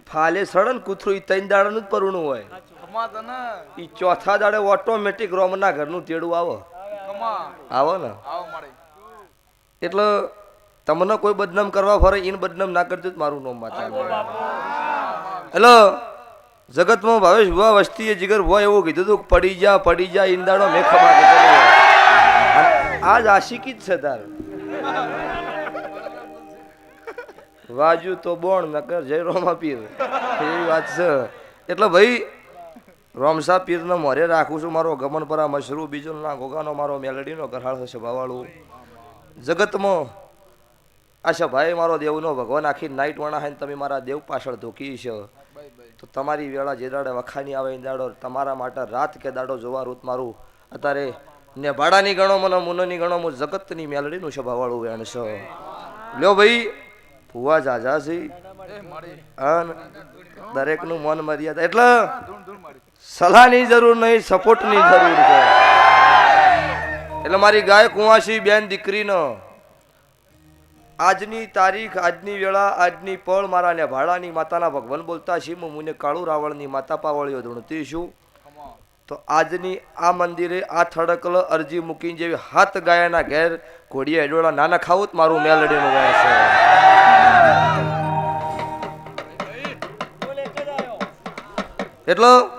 ફાલે sudden કૂતરું ઈ ત્રણ દાડાનું જ પરણું હોય ઈ ચોથા દાડે ઓટોમેટિક રોમના ઘરનું તેડું આવો ને એટલે તમને કોઈ બદનામ કરવા ફરે ઈને બદનામ ના કરજો મારું નામ માતા એટલે જગતમાં ભાવેશ ભુવા વસ્તીએ જીગર ભુવા એવું કીધું હતું પડી જા ઈંદાડો મેં ખબર આજ આશિકી જ છે તાર વાજુ તો બોણ નકર જય રોમા પીર એવી વાત છે એટલે ભાઈ રોમસા પીરને મોરે રાખું છું મારો ગમન પરા મશરૂ બીજો ના ગોગાનો મારો મેલડીનો ગરહાળ થશે ભાવાળું જગતમાં આશા ભાઈ મારો દેવનો ભગવાન આખી નાઈટ વણા હે તમે મારા દેવ પાછળ ધોકી છે તો તમારી વેળા જે દાડે વખાની આવે એ દાડો તમારા માટે રાત કે દાડો જોવા રૂત મારું અત્યારે ને ભાડાની ગણો મને મુનોની ગણો હું જગતની મેલડીનું છે ભાવાળું વેણ છે લ્યો ભાઈ ભુવા જાજા છે અન દરેકનું મન મર્યાદા એટલે સલાહની જરૂર નહીં સપોર્ટની જરૂર છે એટલે મારી ગાય કુંવાસી બેન દીકરીનો આજની તારીખ આજની વેળા આજની પળ મારા ને ભાડાની માતાના ભગવાન બોલતા છે મુને કાળુ રાવણની માતા પાવળીઓ ધૂણતી છું તો આજની આ મંદિરે આ થડકલ અરજી મૂકીને જેવી હાથ ગાયાના ઘેર ઘોડિયા એડોળા નાના ખાવું મારું મેલડીનું ગાય છે એટલે